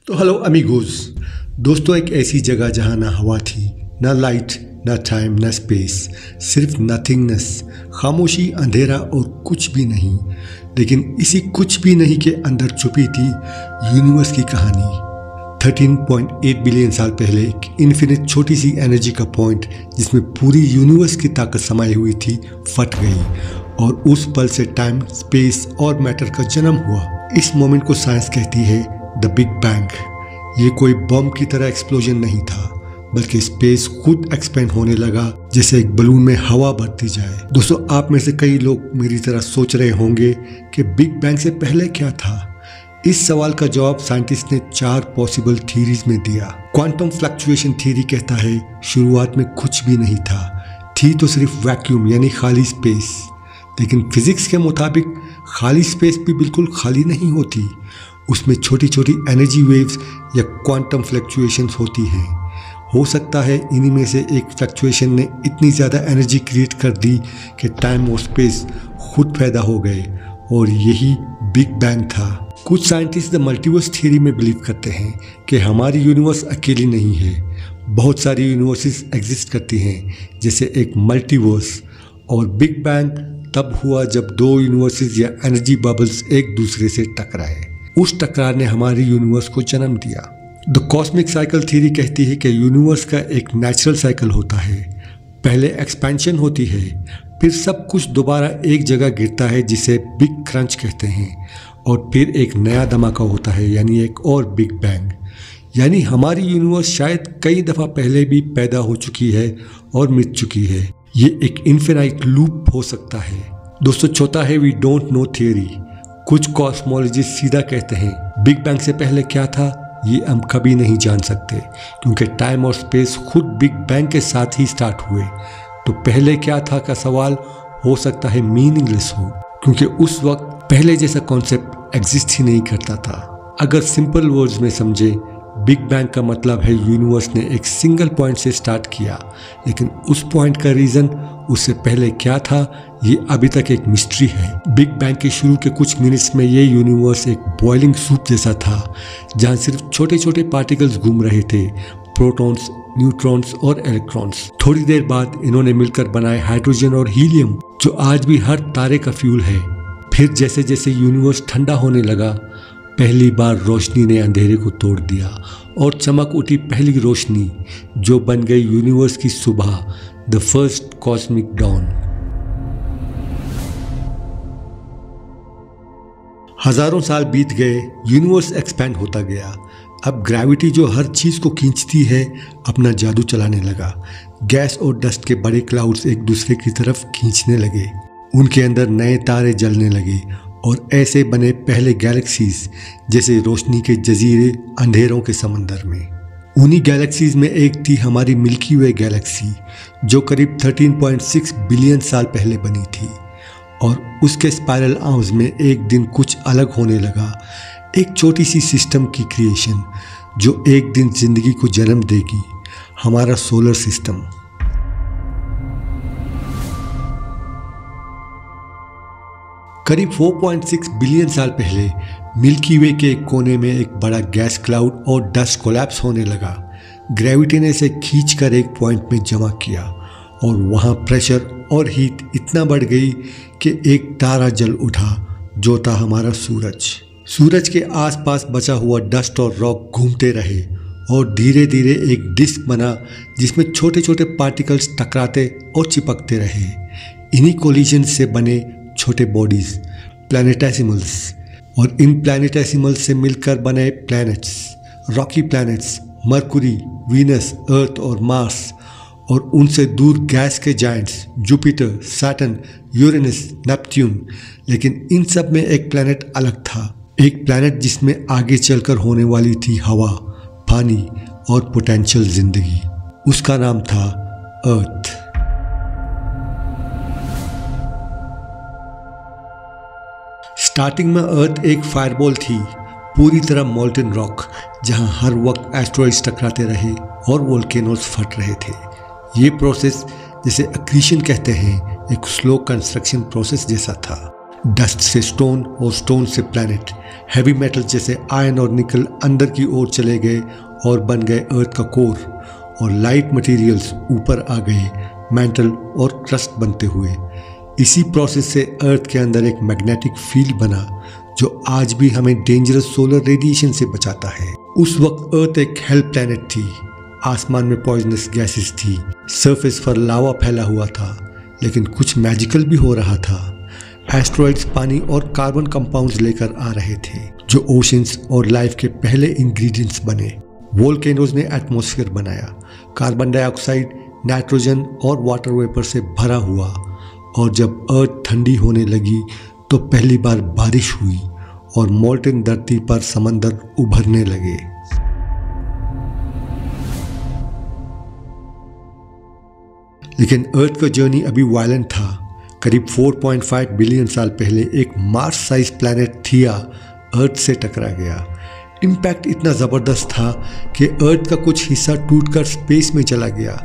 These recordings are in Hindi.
तो हेलो अमीगोज दोस्तों, एक ऐसी जगह जहाँ ना हवा थी, ना लाइट, ना टाइम, ना स्पेस, सिर्फ नथिंगनेस, खामोशी, अंधेरा और कुछ भी नहीं। लेकिन इसी कुछ भी नहीं के अंदर छुपी थी यूनिवर्स की कहानी। 13.8 बिलियन साल पहले एक इन्फिनिट छोटी सी एनर्जी का पॉइंट जिसमें पूरी यूनिवर्स की ताकत समाई हुई थी फट गई और उस पल से टाइम, स्पेस और मैटर का जन्म हुआ। इस मोमेंट को साइंस कहती है द बिग बैंग। ये कोई बम की तरह एक्सप्लोजन नहीं था, बल्कि स्पेस खुद एक्सपेंड होने लगा जैसे एक बलून में हवा भरती जाए। दोस्तों, आप में से कई लोग मेरी तरह सोच रहे होंगे कि बिग बैंग से पहले क्या था। इस सवाल का जवाब साइंटिस्ट ने 4 पॉसिबल थीरीज में दिया। क्वांटम फ्लक्चुएशन थीरी कहता है शुरुआत में कुछ भी नहीं था, थी तो सिर्फ वैक्यूम यानी खाली स्पेस। लेकिन फिजिक्स के मुताबिक खाली स्पेस भी बिल्कुल खाली नहीं होती, उसमें छोटी छोटी एनर्जी वेव्स या क्वांटम फ्लक्चुएशंस होती हैं। हो सकता है इन्हीं में से एक फ्लक्चुएशन ने इतनी ज़्यादा एनर्जी क्रिएट कर दी कि टाइम और स्पेस खुद पैदा हो गए और यही बिग बैंग था। कुछ साइंटिस्ट द मल्टीवर्स थ्योरी में बिलीव करते हैं कि हमारी यूनिवर्स अकेली नहीं है, बहुत सारी यूनिवर्सेस एग्जिस्ट करती हैं, जैसे एक मल्टीवर्स। और बिग बैंग तब हुआ जब 2 यूनिवर्सेस या एनर्जी बबल्स एक दूसरे से टकराए। उस टकरार ने हमारी यूनिवर्स को जन्म दिया। द कॉस्मिक साइकिल थ्योरी कहती है कि यूनिवर्स का एक नेचुरल साइकिल होता है। पहले एक्सपेंशन होती है, फिर सब कुछ दोबारा एक जगह गिरता है जिसे बिग क्रंच कहते हैं, और फिर एक नया धमाका होता है यानी एक और बिग बैंग। यानी हमारी यूनिवर्स शायद कई दफ़ा पहले भी पैदा हो चुकी है और मिट चुकी है। ये एक इन्फिनाइट लूप हो सकता है। दोस्तों, चौथा है वी डोंट नो थियरी। कुछ कॉस्मोलॉजिस्ट सीधा कहते हैं बिग बैंग से पहले क्या था ये हम कभी नहीं जान सकते, क्योंकि टाइम और स्पेस खुद बिग बैंग के साथ ही स्टार्ट हुए। तो पहले क्या था का सवाल हो सकता है मीनिंगलेस हो, क्योंकि उस वक्त पहले जैसा कॉन्सेप्ट एग्जिस्ट ही नहीं करता था। अगर सिंपल वर्ड्स में समझे, बिग बैंग का मतलब है यूनिवर्स ने एक सिंगल पॉइंट से स्टार्ट किया, लेकिन उस पॉइंट का रीज़न उससे पहले क्या था ये अभी तक एक मिस्ट्री है। बिग बैंग के शुरू के कुछ मिनट्स में ये यूनिवर्स एक बॉइलिंग सूप जैसा था, जहाँ सिर्फ छोटे छोटे पार्टिकल्स घूम रहे थे, प्रोटॉन्स, न्यूट्रॉन्स और इलेक्ट्रॉन्स। थोड़ी देर बाद इन्होंने मिलकर बनाए हाइड्रोजन और हीलियम, जो आज भी हर तारे का फ्यूल है। फिर जैसे जैसे यूनिवर्स ठंडा होने लगा, पहली बार रोशनी ने अंधेरे को तोड़ दिया और चमक उठी पहली रोशनी, जो बन गई यूनिवर्स की सुबह, द फर्स्ट कॉस्मिक डॉन। हजारों साल बीत गए, यूनिवर्स एक्सपैंड होता गया। अब ग्रेविटी जो हर चीज़ को खींचती है अपना जादू चलाने लगा। गैस और डस्ट के बड़े क्लाउड्स एक दूसरे की तरफ खींचने लगे, उनके अंदर नए तारे जलने लगे और ऐसे बने पहले गैलेक्सीज, जैसे रोशनी के जजीरे अंधेरों के समंदर में। उन्हीं गैलेक्सीज में एक थी हमारी मिल्की वे गैलेक्सी, जो करीब 13.6 बिलियन साल पहले बनी थी। और उसके स्पाइरल आर्म्स में एक दिन कुछ अलग होने लगा, एक छोटी सी सिस्टम की क्रिएशन जो एक दिन जिंदगी को जन्म देगी, हमारा सोलर सिस्टम। करीब 4.6 बिलियन साल पहले मिल्की वे के एक कोने में एक बड़ा गैस क्लाउड और डस्ट कोलैप्स होने लगा। ग्रेविटी ने इसे खींचकर एक पॉइंट में जमा किया और वहाँ प्रेशर और हीट इतना बढ़ गई कि एक तारा जल उठा, जो था हमारा सूरज। सूरज के आसपास बचा हुआ डस्ट और रॉक घूमते रहे और धीरे धीरे एक डिस्क बना जिसमें छोटे छोटे पार्टिकल्स टकराते और चिपकते रहे। इन्हीं कोलिजन से बने छोटे बॉडीज, प्लैनेटेसिमल्स, और इन प्लैनेटेसिमल्स से मिलकर बने planets, rocky planets, Mercury, Venus, Earth और मार्स, और उनसे दूर गैस के giants, Jupiter, Saturn, Uranus, Neptune. लेकिन इन सब में एक प्लैनेट अलग था, एक प्लैनेट जिसमें आगे चलकर होने वाली थी हवा, पानी और पोटेंशियल जिंदगी। उसका नाम था अर्थ। स्टार्टिंग में अर्थ एक फायरबॉल थी, पूरी तरह मोल्टन रॉक, जहां हर वक्त एस्ट्रॉइड्स टकराते रहे और वोल्केनोज फट रहे थे। ये प्रोसेस, जिसे एक्रीशन कहते हैं, एक स्लो कंस्ट्रक्शन प्रोसेस जैसा था। डस्ट से स्टोन और स्टोन से प्लैनेट, हैवी मेटल जैसे आयरन और निकल अंदर की ओर चले गए और बन गए अर्थ का कोर, और लाइट मटेरियल्स ऊपर आ गए मेंटल और क्रस्ट बनते हुए। इसी प्रोसेस से अर्थ के अंदर एक मैग्नेटिक फील्ड बना जो आज भी हमें डेंजरस सोलर रेडिएशन से बचाता है। उस वक्त अर्थ एक हेल प्लैनेट थी, आसमान में पॉइजनस गैसेस थी, सरफेस पर लावा फैला हुआ था, लेकिन कुछ मैजिकल भी हो रहा था। एस्ट्रॉइड्स पानी और कार्बन कंपाउंड्स लेकर आ रहे थे जो ओशंस और लाइफ के पहले इंग्रेडिएंट्स बने। वोल्केनोज ने एटमॉस्फेयर बनाया, कार्बन डाइऑक्साइड, नाइट्रोजन और वाटर वेपर से भरा हुआ, और जब अर्थ ठंडी होने लगी तो पहली बार बारिश हुई और मोल्टन धरती पर समंदर उभरने लगे। लेकिन अर्थ का जर्नी अभी वायलेंट था। करीब 4.5 बिलियन साल पहले एक मार्स साइज प्लैनेट थिया अर्थ से टकरा गया। इम्पैक्ट इतना ज़बरदस्त था कि अर्थ का कुछ हिस्सा टूटकर स्पेस में चला गया।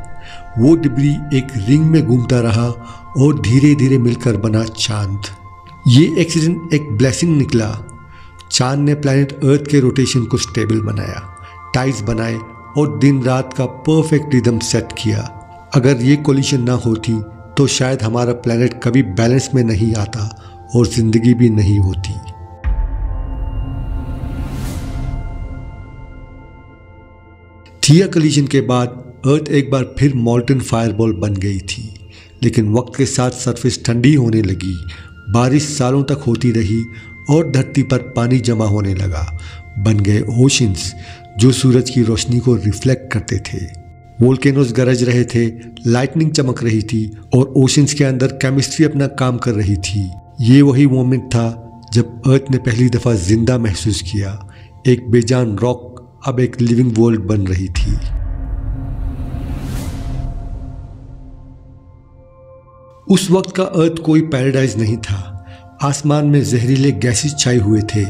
वो डिब्री एक रिंग में घूमता रहा और धीरे धीरे मिलकर बना चांद। ये एक्सीडेंट एक ब्लेसिंग निकला। चांद ने प्लैनेट अर्थ के रोटेशन को स्टेबल बनाया, टाइड्स बनाए और दिन रात का परफेक्ट रिदम सेट किया। अगर ये कोलिशन ना होती तो शायद हमारा प्लैनेट कभी बैलेंस में नहीं आता और जिंदगी भी नहीं होती। थिया कोलिशन के बाद अर्थ एक बार फिर मॉल्टन फायरबॉल बन गई थी, लेकिन वक्त के साथ सरफेस ठंडी होने लगी, बारिश सालों तक होती रही और धरती पर पानी जमा होने लगा। बन गए ओशंस जो सूरज की रोशनी को रिफ्लेक्ट करते थे। वोल्केनोज गरज रहे थे, लाइटनिंग चमक रही थी और ओशंस के अंदर केमिस्ट्री अपना काम कर रही थी। ये वही मोमेंट था जब अर्थ ने पहली दफ़ा जिंदा महसूस किया। एक बेजान रॉक अब एक लिविंग वर्ल्ड बन रही थी। उस वक्त का अर्थ कोई पैराडाइज नहीं था। आसमान में जहरीले गैसेस छाए हुए थे।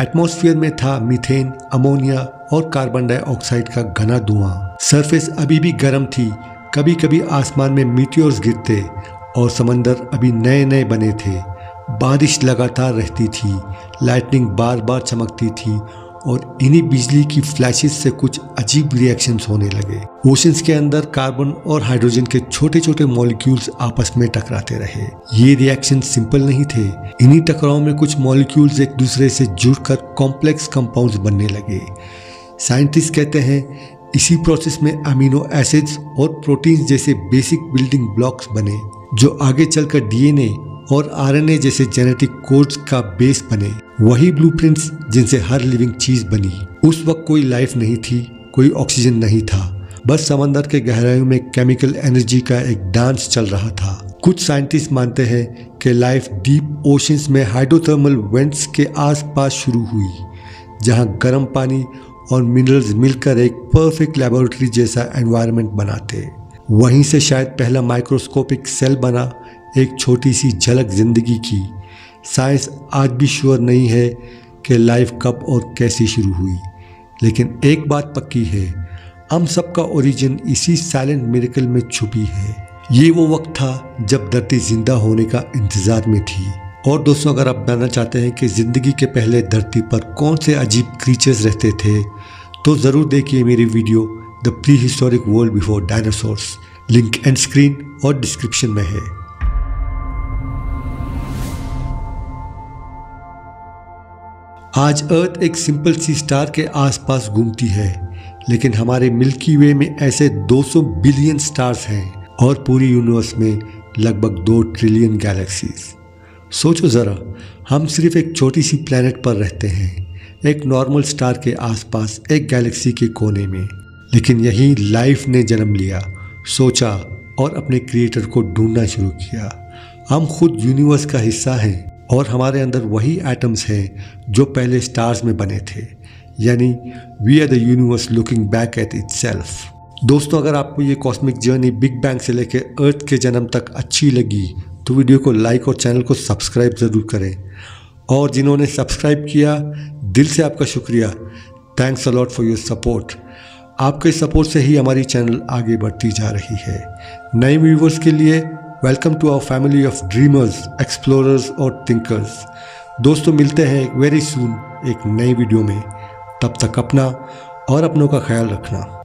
एटमॉस्फेयर में था मीथेन, अमोनिया और कार्बन डाइऑक्साइड का घना धुआं। सरफेस अभी भी गर्म थी, कभी कभी आसमान में मीटियोर्स गिरते और समंदर अभी नए नए बने थे। बारिश लगातार रहती थी, लाइटनिंग बार बार चमकती थी और इन्हीं बिजली की फ्लैशेस से कुछ अजीब रिएक्शंस होने लगे। ओशंस के अंदर कार्बन और हाइड्रोजन के छोटे छोटे मॉलिक्यूल्स आपस में टकराते रहे। ये रिएक्शन सिंपल नहीं थे। इन्हीं टकराव में कुछ मॉलिक्यूल्स एक दूसरे से जुड़कर कॉम्प्लेक्स कंपाउंड्स बनने लगे। साइंटिस्ट कहते हैं इसी प्रोसेस में अमीनो एसिड्स और प्रोटीन्स जैसे बेसिक बिल्डिंग ब्लॉक्स बने, जो आगे चलकर डीएनए और आरएनए जैसे जेनेटिक कोड्स का बेस बने। वही ब्लूप्रिंट्स जिनसे हर लिविंग चीज बनी। उस वक्त कोई लाइफ नहीं थी, कोई ऑक्सीजन नहीं था, बस समंदर के गहराइयों में केमिकल एनर्जी का एक डांस चल रहा था। कुछ साइंटिस्ट मानते हैं कि लाइफ डीप ओशंस में हाइड्रोथर्मल वेंट्स के आसपास शुरू हुई, जहां गर्म पानी और मिनरल्स मिलकर एक परफेक्ट लेबोरेटरी जैसा एनवायरनमेंट बनाते। वहीं से शायद पहला माइक्रोस्कोपिक सेल बना, एक छोटी सी झलक जिंदगी की। साइंस आज भी श्योर नहीं है कि लाइफ कब और कैसे शुरू हुई, लेकिन एक बात पक्की है, हम सबका ओरिजिन इसी साइलेंट मिरेकल में छुपी है। ये वो वक्त था जब धरती जिंदा होने का इंतजार में थी। और दोस्तों, अगर आप जानना चाहते हैं कि ज़िंदगी के पहले धरती पर कौन से अजीब क्रीचर्स रहते थे, तो ज़रूर देखिए मेरी video the pre historic world before dinosaurs. Link and screen और डिस्क्रिप्शन में है। आज अर्थ एक सिंपल सी स्टार के आसपास घूमती है, लेकिन हमारे मिल्की वे में ऐसे 200 बिलियन स्टार्स हैं और पूरी यूनिवर्स में लगभग 2 ट्रिलियन गैलेक्सीज। सोचो ज़रा, हम सिर्फ एक छोटी सी प्लैनेट पर रहते हैं, एक नॉर्मल स्टार के आसपास, एक गैलेक्सी के कोने में, लेकिन यही लाइफ ने जन्म लिया, सोचा और अपने क्रिएटर को ढूंढना शुरू किया। हम खुद यूनिवर्स का हिस्सा हैं और हमारे अंदर वही एटम्स हैं जो पहले स्टार्स में बने थे, यानी we are the universe looking back at itself. दोस्तों, अगर आपको ये कॉस्मिक जर्नी बिग बैंग से लेकर अर्थ के जन्म तक अच्छी लगी तो वीडियो को लाइक और चैनल को सब्सक्राइब ज़रूर करें। और जिन्होंने सब्सक्राइब किया, दिल से आपका शुक्रिया। Thanks a lot for your support. आपके सपोर्ट से ही हमारी चैनल आगे बढ़ती जा रही है। नए व्यूवर्स के लिए welcome to our family of dreamers, explorers और थिंकर्स। दोस्तों, मिलते हैं वेरी सून एक नई वीडियो में। तब तक अपना और अपनों का ख्याल रखना।